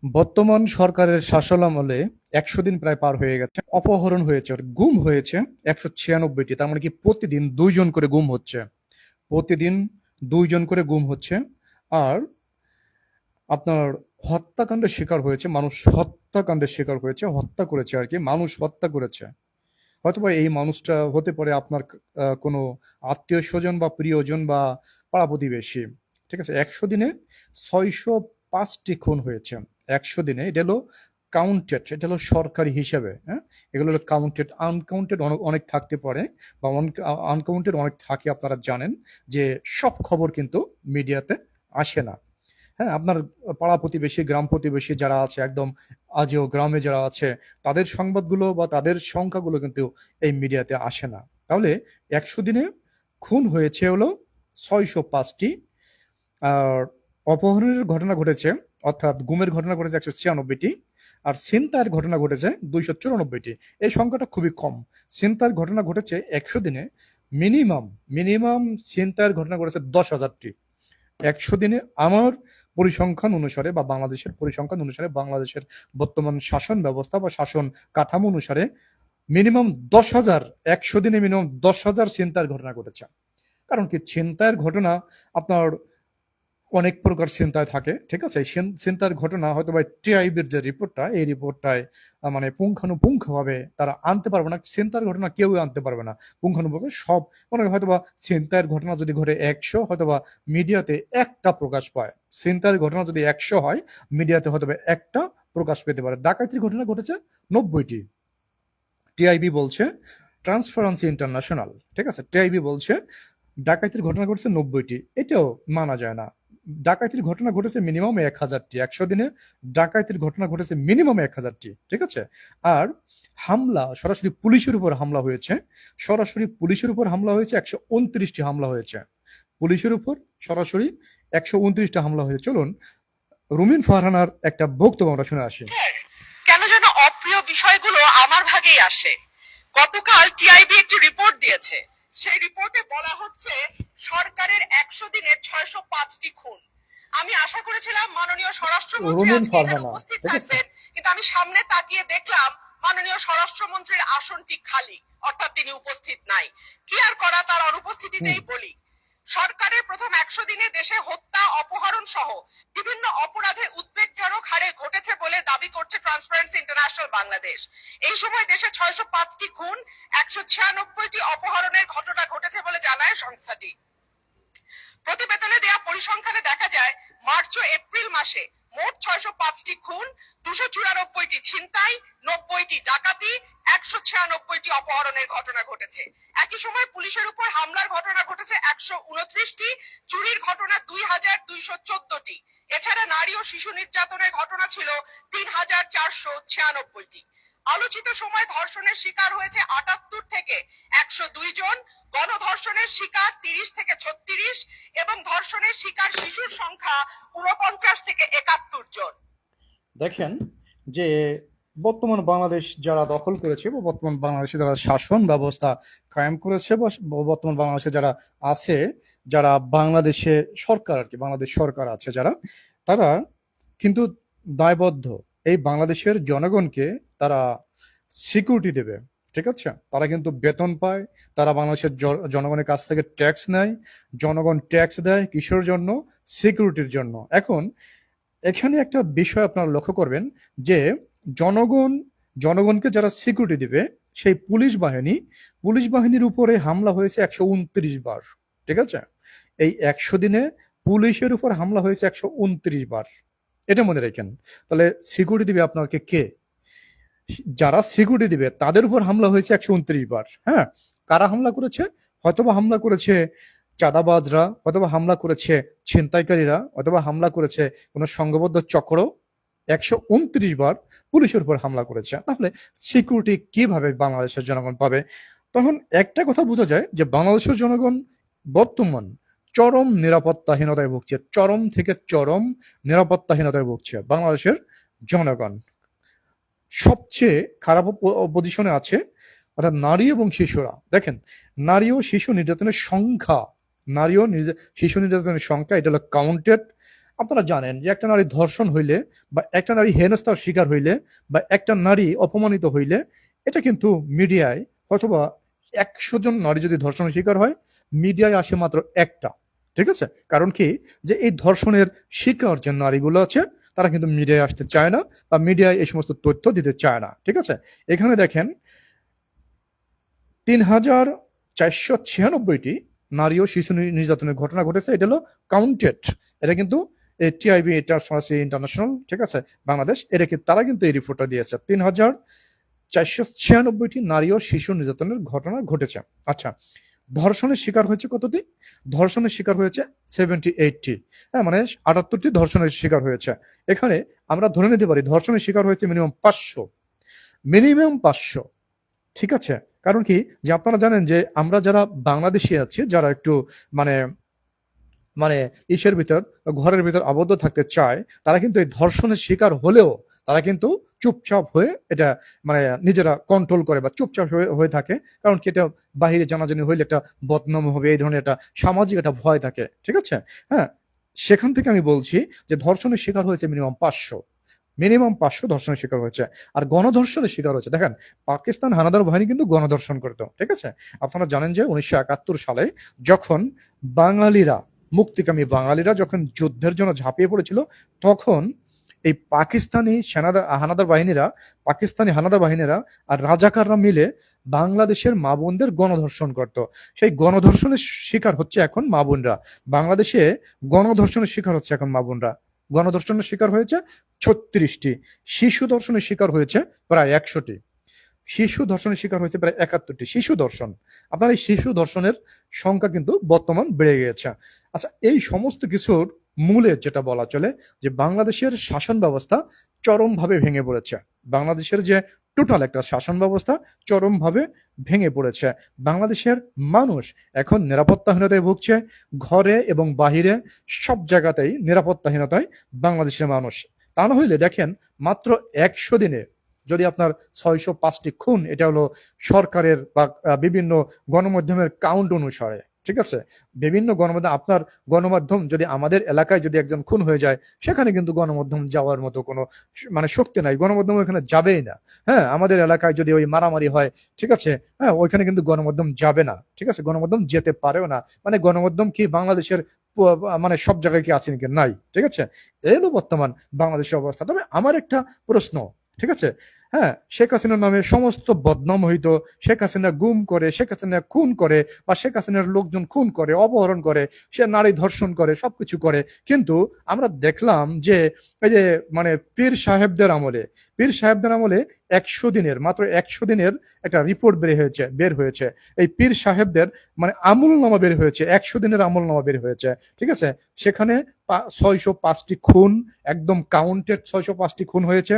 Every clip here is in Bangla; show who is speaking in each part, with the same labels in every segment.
Speaker 1: বর্তমান সরকারের শাসনামলে ১০০ দিন প্রায় পার হয়ে গেছে। অপহরণ হয়েছে, গুম হয়েছে ১৯৬টি। তার মানে কি প্রতিদিন ২ জন করে গুম হচ্ছে। প্রতিদিন ২ জন করে গুম হচ্ছে। আর আপনার হত্যাকাণ্ডের শিকার হয়েছে, মানুষ হত্যাকাণ্ডের শিকার হয়েছে, হত্যা করেছে আরকি, মানুষ হত্যা করেছে। হয়তোবা এই মানুষটা হতে পারে আপনার কোনো আত্মীয়স্বজন বা প্রিয়জন বা পাড়া-প্রতিবেশী। ঠিক আছে? ১০০ দিনে ৬০৫ টি খুন হয়েছে। ১০০ দিনে এটা হলো কাউন্টেড, এটা হলো সরকারি হিসাবে, হ্যাঁ? এগুলো হলো কাউন্টেড, আনকাউন্টেড অনেক থাকতে পারে বা আনকাউন্টেড অনেক থাকে, আপনারা জানেন যে সব খবর কিন্তু মিডিয়াতে আসে না। হ্যাঁ, আপনার পাড়া-প্রতিবেশী, গ্রাম-প্রতিবেশী যারা আছে, একদম আজও গ্রামে যারা আছে, তাদের সংবাদগুলো বা তাদের সংখ্যাগুলো কিন্তু এই মিডিয়াতে আসে না। তাহলে ১০০ দিনে খুন হয়েছে হলো ৬০৫ টি। আর অপহরণের ঘটনা ঘটেছে, অর্থাৎ গুমের ঘটনা ঘটেছে ১৯৬ টি। আর ছিনতাইয়ের ঘটনা ঘটেছে ২৯৪ টি। এই সংখ্যাটা খুবই কম। ছিনতাইয়ের ঘটনা ঘটেছে ১০০ দিনে মিনিমাম ছিনতাইয়ের ঘটনা ঘটেছে ১০,০০০ টি। ১০০ দিনে আমার পরিসংখ্যান অনুসারে বা বাংলাদেশের পরিসংখ্যান অনুসারে, বাংলাদেশের বর্তমান শাসন ব্যবস্থা বা শাসন কাঠামো অনুসারে মিনিমাম ১০,০০০, ১০০ দিনে মিনিমাম ১০,০০০ ছিনতাইয়ের ঘটনা ঘটেছে। কারণ কি, ছিনতাইয়ের ঘটনা আপনার অনেক প্রকার ছিনতাই থাকে, ঠিক আছে? ছিনতাইয়ের ঘটনা হয়তো বা টিআইবির যে রিপোর্টটা, এই রিপোর্টটায় মানে পুঙ্খানুপুঙ্খভাবে তারা আনতে পারবে না। ছিনতাইয়ের ঘটনা কেউই আনতে পারবে না পুঙ্খানুপুঙ্খ সব। মানে হয়তোবা ছিনতাইয়ের ঘটনা যদি ঘটে ১০০, হয়তোবা মিডিয়াতে একটা প্রকাশ পায়। ছিনতাইয়ের ঘটনা যদি ১০০ হয়, মিডিয়াতে হয়তোবা একটা প্রকাশ পেতে পারে। ডাকাতির ঘটনা ঘটেছে ৯০টি। টিআইবি বলছে, ট্রান্সপারেন্সি ইন্টারন্যাশনাল, ঠিক আছে? টিআইবি বলছে ডাকাতির ঘটনা ঘটেছে ৯০টি। এটাও মানা যায় না। ডাকাতির ঘটনা ঘটেছে মিনিমাম ১,০০০টি। ১০০ দিনে ডাকাতির ঘটনা ঘটেছে মিনিমাম ১,০০০টি। ঠিক আছে? আর হামলা, সরাসরি পুলিশের উপর হামলা হয়েছে। সরাসরি পুলিশের উপর হামলা হয়েছে ১২৯টি হামলা হয়েছে। পুলিশের উপর সরাসরি ১২৯টা হামলা হয়েছে। চলুন রুমিন ফারহানার একটা বক্তব্য আমরা শুনে আসি।
Speaker 2: কেন যেন অপ্রিয় বিষয়গুলো আমার ভাগেই আসে। গতকাল টিআইবি একটি রিপোর্ট দিয়েছে। সেই রিপোর্টে বলা হচ্ছে সরকারের ১০০ দিনে ৬০৫টি খুন। আমি আশা করেছিলাম মাননীয় স্বরাষ্ট্রমন্ত্রী
Speaker 1: রুমিন
Speaker 2: আজকে এখানে
Speaker 1: ফারহানা,
Speaker 2: উপস্থিত
Speaker 1: ঠিক আছে?
Speaker 2: থাকবেন, কিন্তু আমি সামনে তাকিয়ে দেখলাম মাননীয় স্বরাষ্ট্রমন্ত্রীর আসনটি খালি, অর্থাৎ তিনি উপস্থিত নাই। কি আর করা, তার অনুপস্থিতিতেই বলি। সরকারের প্রথম ১০০ দিনে দেশে হত্যা, অপহরণ সহ বিভিন্ন অপরাধে উদ্বেগজনক হারে ঘটেছে বলে দাবি করছে ট্রান্সপারেন্সি ইন্টারন্যাশনাল বাংলাদেশ। এই সময় দেশে ৬০৫টি খুন, ১৯৬টি অপহরণের ঘটনা ঘটেছে বলে জানায় সংস্থাটি। প্রতিবেদনে দেয়া পরিসংখ্যানে দেখা যায় মার্চ ও এপ্রিল মাসে মোট ৬০৫টি খুন, ২৯৪টি ছিনতাই, ৯০টি ডাকাতি, ১৯৬টি অপহরণের ঘটনা ঘটেছে। একই সময় পুলিশের উপর হামলার ঘটনা ঘটেছে ১২৯টি, চুরির ঘটনা ২,২১৪টি। এছাড়া নারী ও শিশু নির্যাতনের ঘটনা ছিল ৩,৪৯৬টি। আলোচিত সময় ধর্ষণের শিকার হয়েছে ৭৮ থেকে ১০২ জন, গণধর্ষণের শিকার ৩০ থেকে ৩৬ এবং ধর্ষণের শিকার শিশুর সংখ্যা ৪৯ থেকে ৭১ জন।
Speaker 1: দেখেন যে বর্তমান বাংলাদেশ যারা দখল করেছে বা বর্তমান বাংলাদেশে যারা শাসন ব্যবস্থা কায়েম করেছে বা বর্তমান বাংলাদেশে যারা আছে, যারা বাংলাদেশে সরকার আর কি, বাংলাদেশ সরকার আছে যারা, তারা কিন্তু দায়বদ্ধ এই বাংলাদেশের জনগণকে তারা সিকিউরিটি দেবে। ঠিক আছে? তারা কিন্তু বেতন পায়, তারা বাংলাদেশের জনগণের কাছ থেকে ট্যাক্স নেয়। জনগণ ট্যাক্স দেয় কিসের জন্য? সিকিউরিটির জন্য। এখন এখানে একটা বিষয় আপনারা লক্ষ্য করবেন যে জনগণ, জনগণকে যারা সিকিউরিটি দিবে, সেই পুলিশ বাহিনীর উপরে হামলা হয়েছে ১২৯ বার। ঠিক আছে? এই ১০০ দিনে পুলিশের উপর হামলা হয়েছে ১২৯ বার। এটা মনে রাখেন। তাহলে সিকিউরিটি দিবে আপনাকে কে? যারা সিকিউরিটি দিবে তাদের উপর হামলা হয়েছে ১২৯ বার। হ্যাঁ, কারা হামলা করেছে? হয়তোবা হামলা করেছে চাঁদাবাজরা, অথবা হামলা করেছে ছিনতাইকারীরা, অথবা হামলা করেছে কোনো সংঘবদ্ধ চক্র। ১২৯ বার পুলিশের উপর হামলা করেছে। তাহলে সিকিউরিটি কিভাবে বাংলাদেশের জনগণ পাবে? তখন একটা কথা বোঝা যায় যে বাংলাদেশের জনগণ বর্তমান চরম নিরাপত্তাহীনতায় ভুগছে। চরম থেকে চরম নিরাপত্তাহীনতায় ভুগছে বাংলাদেশের জনগণ। সবচেয়ে খারাপ পজিশনে আছে অর্থাৎ নারী এবং শিশুরা। দেখেন, নারী ও শিশু নির্যাতনের সংখ্যা, নারী ও শিশু নির্যাতনের সংখ্যা, এটা হলো কাউন্টেড আপনারা জানেন যে একটা নারী ধর্ষণ হইলে বা একটা নারী হেনস্থার শিকার হইলে বা একটা নারী অপমানিত হইলে এটা কিন্তু মিডিয়ায় অথবা 100 জন নারী যদি ধর্ষণের শিকার হয়, মিডিয়ায় আসে মাত্র একটা। ঠিক আছে? কারণ কি, যে এই ধর্ষণের শিকার যে নারীগুলো আছে তারা কিন্তু মিডিয়ায় আসতে চায় না বা মিডিয়ায় এই সমস্ত তথ্য দিতে চায় না। ঠিক আছে? এখানে দেখেন ৩,৪৯৬টি নারী ও শিশু নির্যাতনের ঘটনা ঘটেছে। এটা হলো কাউন্টেড। এটা কিন্তু টিআইবি ট্রান্সপারেন্সি ইন্টারন্যাশনাল, ঠিক আছে, বাংলাদেশ, এটা কি তারা কিন্তু এই রিপোর্টটা দিয়েছে। ৩,৪৯৬টি নারী ও শিশু নির্যাতনের ঘটনা ঘটেছে। আচ্ছা, ধর্ষণের শিকার হয়েছে কতটি? ধর্ষণের শিকার হয়েছে 78টি। হ্যাঁ, মানে 78টি ধর্ষণের শিকার হয়েছে। এখানে আমরা ধরে নিতে পারি ধর্ষণের শিকার হয়েছে মিনিমাম 500, মিনিমাম 500। ঠিক আছে? কারণ কি, যে আপনারা জানেন যে আমরা যারা বাংলাদেশি আছি, যারা একটু মানে মানে ইসের ভিতর, ঘরের ভিতর আবদ্ধ থাকতে চায়, তারা কিন্তু এই ধর্ষণের শিকার হলেও তারা কিন্তু চুপচাপ হয়ে এটা মানে নিজেরা কন্ট্রোল করে বা চুপচাপ হয়ে থাকে। কারণ কি, এটা বাহিরে জানাজানি হইলে একটা বদনাম হবে, এই ধরনের একটা সামাজিক একটা ভয় থাকে। ঠিক আছে? হ্যাঁ, সেখান থেকে আমি বলছি যে ধর্ষণের শিকার হয়েছে মিনিমাম 500, মিনিমাম 500 ধর্ষণের শিকার হয়েছে। আর গণধর্ষণের শিকার হয়েছে, দেখেন, পাকিস্তান হানাদার বাহিনী কিন্তু গণধর্ষণ করতো। ঠিক আছে? আপনারা জানেন যে 1971 সালে যখন বাঙালিরা, মুক্তিকামী বাঙালিরা যখন যুদ্ধের জন্য ঝাঁপিয়ে পড়েছিল, তখন এই পাকিস্তানি হানাদার বাহিনীরা আর রাজাকাররা মিলে বাংলাদেশের মা বোনদের গণধর্ষণ করত। সেই গণধর্ষণের শিকার হচ্ছে এখন মা বোনরা। বাংলাদেশে গণধর্ষণের শিকার হচ্ছে এখন মা বোনরা। গণধর্ষণের শিকার হয়েছে 36টি, শিশু ধর্ষণের শিকার হয়েছে প্রায় 100টি, শিশু ধর্ষণের শিকার হয়েছে প্রায় 71টি। শিশু ধর্ষণ, আপনার এই শিশু ধর্ষণের সংখ্যা কিন্তু বর্তমান বেড়ে গিয়েছে। আচ্ছা, এই সমস্ত কিছুর মূলে যেটা বলা চলে যে বাংলাদেশের শাসন ব্যবস্থা চরমভাবে ভেঙে পড়েছে। বাংলাদেশের যে টোটাল একটা শাসন ব্যবস্থা চরমভাবে ভেঙে পড়েছে। বাংলাদেশের মানুষ এখন নিরাপত্তাহীনতায় ভুগছে। ঘরে এবং বাহিরে সব জায়গাতেই নিরাপত্তাহীনতায় বাংলাদেশের মানুষ। তা না হইলে দেখেন, মাত্র 100 দিনে যদি আপনার 605টি খুন, এটা হলো সরকারের বা বিভিন্ন গণমাধ্যমের কাউন্ট অনুসারে। ঠিক আছে? বিভিন্ন গণমাধ্যম, আপনার গণমাধ্যম যদি আমাদের এলাকায় যদি একজন খুন হয়ে যায়, সেখানে কিন্তু গণমাধ্যম যাওয়ার মতো কোনো মানে শক্তি নাই, গণমাধ্যম ওখানে যাবেই না। হ্যাঁ, আমাদের এলাকায় যদি ওই মারামারি হয়, ঠিক আছে, হ্যাঁ, ওইখানে কিন্তু গণমাধ্যম যাবে না। ঠিক আছে? গণমাধ্যম যেতে পারেও না। মানে গণমাধ্যম কি বাংলাদেশের মানে সব জায়গায় কি আছে নাকি? নাই। ঠিক আছে? এই হলো বর্তমান বাংলাদেশের অবস্থা। তবে আমার একটা প্রশ্ন, ঠিক আছে, হ্যাঁ, শেখ হাসিনার নামে সমস্ত বদনাম হইতো, শেখ হাসিনা গুম করে, শেখ হাসিনা খুন করে, বা শেখ হাসিনার লোকজন খুন করে, অপহরণ করে, সে নারী ধর্ষণ করে, সবকিছু করে। কিন্তু আমরা দেখলাম যে এই যে মানে পীর সাহেবদের আমলে 100 দিনের, মাত্র 100 দিনের একটা রিপোর্ট বের হয়েছে। এই পীর সাহেবদের মানে আমল নামা বের হয়েছে, 100 দিনের আমল নামা বের হয়েছে। ঠিক আছে? সেখানে 605টি খুন, একদম কাউন্টেড 605টি খুন হয়েছে।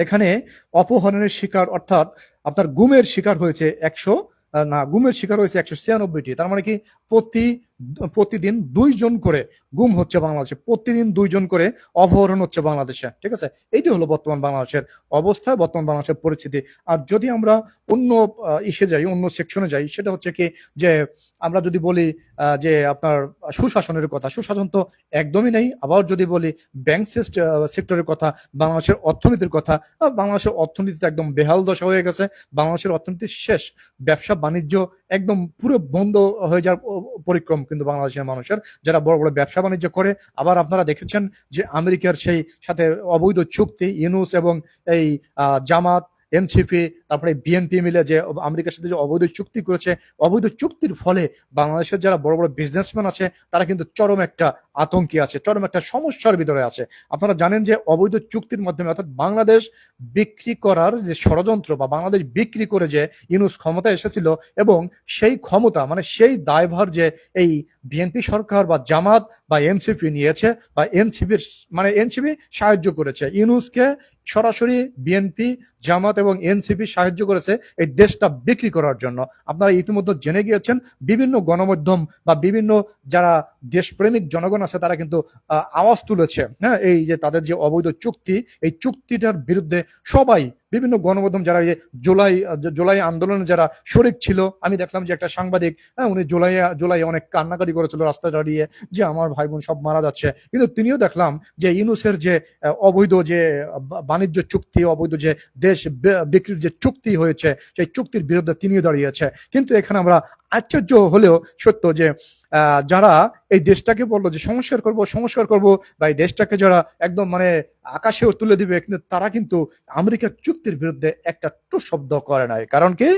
Speaker 1: এখানে অপহরণের শিকার অর্থাৎ আপনার গুমের শিকার হয়েছে 196টি। তার মানে কি, প্রতিদিন 2 জন করে গুম হচ্ছে বাংলাদেশে, প্রতিদিন 2 জন করে অপহরণ হচ্ছে বাংলাদেশে। ঠিক আছে? এইটি হলো বর্তমান বাংলাদেশের অবস্থা, বর্তমান বাংলাদেশের পরিস্থিতি। আর যদি আমরা অন্য অন্য সেকশনে যাই, সেটা হচ্ছে কি, যে আমরা যদি বলি যে আপনার সুশাসনের কথা, সুশাসন তো একদমই নেই। আবার যদি বলি ব্যাংক সেক্টরের কথা, বাংলাদেশের অর্থনীতির কথা, বাংলাদেশের অর্থনীতি একদম বেহাল দশা হয়ে গেছে। বাংলাদেশের অর্থনীতি শেষ, ব্যবসা বাণিজ্য একদম পুরো বন্ধ হয়ে যাওয়ার পরিক্রম কিন্তু বাংলাদেশের মানুষের, যারা বড় বড় ব্যবসা বাণিজ্য করে। আবার আপনারা দেখেছেন যে আমেরিকার সেই সাথে অবৈধ চুক্তি, ইউনূস এবং এই জামাত, এনসিপি, তারপরে বিএনপি মিলে যে আমেরিকার সাথে যে অবৈধ চুক্তি করেছে, অবৈধ চুক্তির ফলে বাংলাদেশের যারা বড় বড় বিজনেসম্যান আছে, তারা কিন্তু চরম একটা আতঙ্কে আছে, চরম একটা সমস্যার ভিতরে আছে। আপনারা জানেন যে অবৈধ চুক্তির মাধ্যমে, অর্থাৎ বাংলাদেশ বিক্রি করার যে ষড়যন্ত্র, বা বাংলাদেশ বিক্রি করে যে ইউনূস ক্ষমতা এসেছিল, এবং সেই ক্ষমতা মানে সেই দায়ভার যে এই বিএনপি সরকার বা জামাত বা এনসিপি নিয়েছে, বা এনসিপি সাহায্য করেছে ইউনূসকে, সরাসরি বিএনপি, জামাত এবং এনসিপি সাহায্য করেছে এই দেশটা বিক্রি করার জন্য। আপনারা ইতিমধ্যে জেনে গিয়েছেন, বিভিন্ন গণমাধ্যম বা বিভিন্ন যারা দেশপ্রেমিক জনগণ আছে, তারা কিন্তু আওয়াজ তুলেছে। হ্যাঁ, এই যে তাদের যে অবৈধ চুক্তি, এই চুক্তিটার বিরুদ্ধে সবাই বিভিন্ন গণমাধ্যম যারা জুলাই জুলাই আন্দোলনে যারা শরিক ছিল, আমি দেখলাম যে একটা সাংবাদিক, হ্যাঁ, উনি জুলাই অনেক কান্নাকাটি করেছিল রাস্তায় দাঁড়িয়ে যে আমার ভাই বোন সব মারা যাচ্ছে, কিন্তু তিনিও দেখলাম যে ইউনূসের যে অবৈধ যে বাণিজ্য চুক্তি, অবৈধ যে দেশ বিক্রির যে চুক্তি হয়েছে, সেই চুক্তির বিরুদ্ধে তিনিও দাঁড়িয়েছে। কিন্তু এখানে আমরা আশ্চর্য হলেও সত্য যে যারা এই দেশটাকে বললো যে সংস্কার করব বা এই দেশটাকে যারা একদম মানে আকাশেও তুলে দিবে, কিন্তু তারা কিন্তু আমেরিকার চুক্তির বিরুদ্ধে একটা টু শব্দ করে নাই। কারণ কি,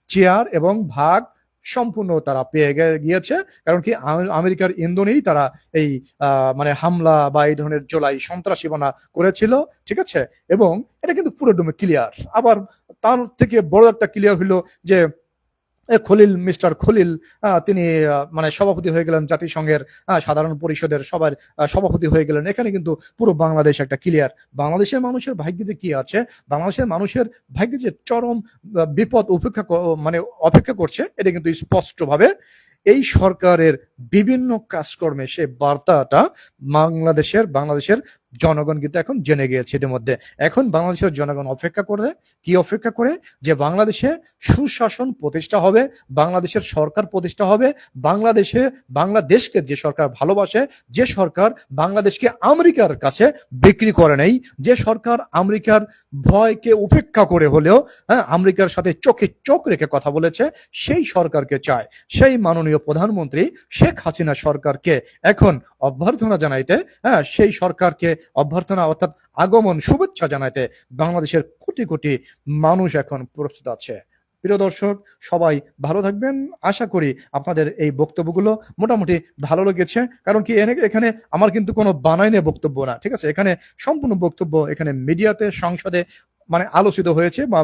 Speaker 1: চেয়ার এবং ভাগ সম্পূর্ণ তারা পেয়ে গিয়েছে। কারণ কি, আমেরিকার ইন্ধনেই তারা এই মানে হামলা বা এই ধরনের জুলাই সন্ত্রাসীপনা করেছিল, ঠিক আছে। এবং এটা কিন্তু পুরোদমে ক্লিয়ার। আবার তার থেকে বড় একটা ক্লিয়ার হলো যে মিস্টার খলিল, তিনি মানে সভাপতি হয়ে গেলেন জাতিসংঘের সাধারণ পরিষদের সবার সভাপতি হয়ে গেলেন। এখানে কিন্তু পুরো বাংলাদেশ একটা ক্লিয়ার। বাংলাদেশের মানুষের ভাগ্যে যে কি আছে, বাংলাদেশের মানুষের ভাগ্যে যে চরম বিপদ মানে অপেক্ষা করছে, এটা কিন্তু স্পষ্টভাবে এই সরকারের বিভিন্ন কাজকর্মে সে বার্তাটা বাংলাদেশের জনগণ কিন্তু এখন জেনে গিয়েছে ইতিমধ্যে। এখন বাংলাদেশের জনগণ অপেক্ষা করে যে বাংলাদেশে সুশাসন প্রতিষ্ঠা হবে, বাংলাদেশের সরকার প্রতিষ্ঠা হবে, বাংলাদেশকে যে সরকার ভালোবাসে, যে সরকার বাংলাদেশকে আমেরিকার কাছে বিক্রি করে নেই, যে সরকার আমেরিকার ভয়কে উপেক্ষা করে হলেও আমেরিকার সাথে চোখে চোখ রেখে কথা বলেছে, সেই সরকারকে চায়। সেই মাননীয় প্রধানমন্ত্রী শেখ হাসিনা সরকারকে এখন অভ্যর্থনা জানাইতে, সেই সরকারকে অভ্যর্থনা অর্থাৎ আগমন শুভেচ্ছা জানাইতে বাংলাদেশের কোটি কোটি মানুষ এখন প্রস্তুত আছে। প্রিয় দর্শক, সবাই ভালো থাকবেন। আশা করি আপনাদের এই বক্তব্যগুলো মোটামুটি ভালো লেগেছে। কারণ কি, এখানে আমার কিন্তু কোনো বানাইনে বক্তব্য না, ঠিক আছে। এখানে সম্পূর্ণ বক্তব্য এখানে মিডিয়াতে, সংসদে মানে আলোচিত হয়েছে, বা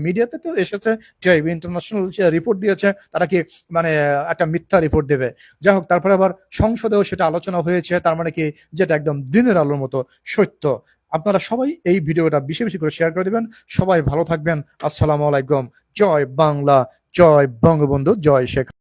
Speaker 1: মিডিয়াতে তো এসেছে। টিআইবি ইন্টারন্যাশনাল রিপোর্ট দিয়েছে, তারা কি মানে একটা মিথ্যা রিপোর্ট দেবে? যাই হোক, তারপরে আবার সংসদেও সেটা আলোচনা হয়েছে, তার মানে কি, যেটা একদম দিনের আলোর মতো সত্য। আপনারা সবাই এই ভিডিওটা বেশি বেশি করে শেয়ার করে দিবেন। সবাই ভালো থাকবেন। আসসালামু আলাইকুম। জয় বাংলা, জয় বঙ্গবন্ধু, জয় শেখ।